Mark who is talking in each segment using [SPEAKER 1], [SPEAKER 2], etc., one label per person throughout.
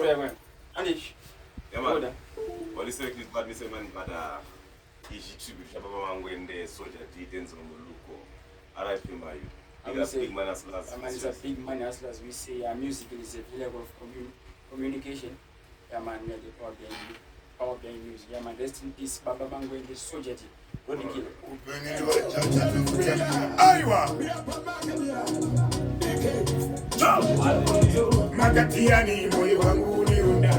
[SPEAKER 1] man. What is it? But Mr. Man, but mangwende soja details on Muluko. Alright, big man as last.
[SPEAKER 2] It's a big man as last. We say music is a level of communication. Yeah, man, we are the power playing music. Yeah, man, rest in peace, Baba Mangwende soja. Rodney. Magatiani moyo wangu uniunda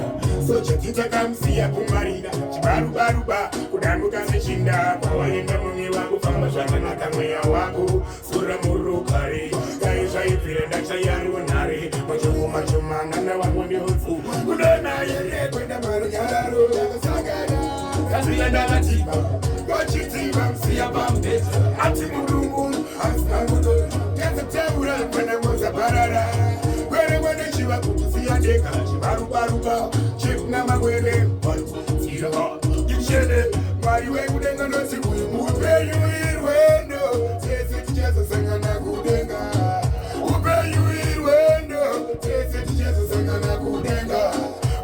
[SPEAKER 2] socha titakamsia kumarida chibarubaruba kudanguka sechinda kwa waenda mungi wangu famba shaka na kamwea wangu sura murukari kaisha ifire ndacha yaru nari macho mangana wangu ni hofu kudana yeye kwenda marugaro sagana kazi ya ndatiba kwa chitiba msia bambe ati murungu asangudo kete tebura kwenda moza barara kwenda chiwa kusia deka chibarubaruba chipna magwele tira yishele mariwe kudenga ndosi upeyu irwendo sese tichezo sangana kudenga upeyu irwendo sese tichezo sangana kudenga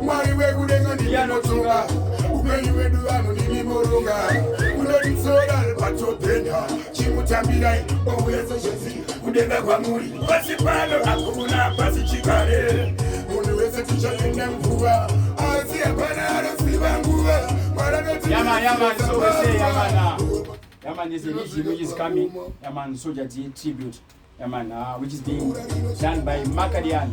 [SPEAKER 2] mariwe kudenga ndiyanotunga upeyu wedu ano ndimimorunga unoditsora patopenda chimutambira owezo shezi kudenga kwa muri pasipalo akuna pasi chikare munhu wese tichaenda mvuva asi hapana anosiva nguva Yaman, so we say Yaman is a DJ which is coming. Yaman Soja D tribute. Yaman, which is being done by Makadian.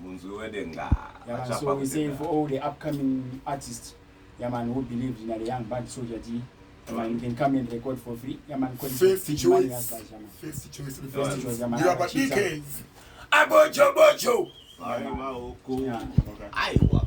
[SPEAKER 1] Munzwi wedenga.
[SPEAKER 2] Yaman, so we say for all the upcoming artists, Yaman who believe in a young band Soja D. Yaman, you can come and record for free. Yaman, 50 choice. 50 choice. Yaman. You have a DK. Abojo.
[SPEAKER 1] Aiwa.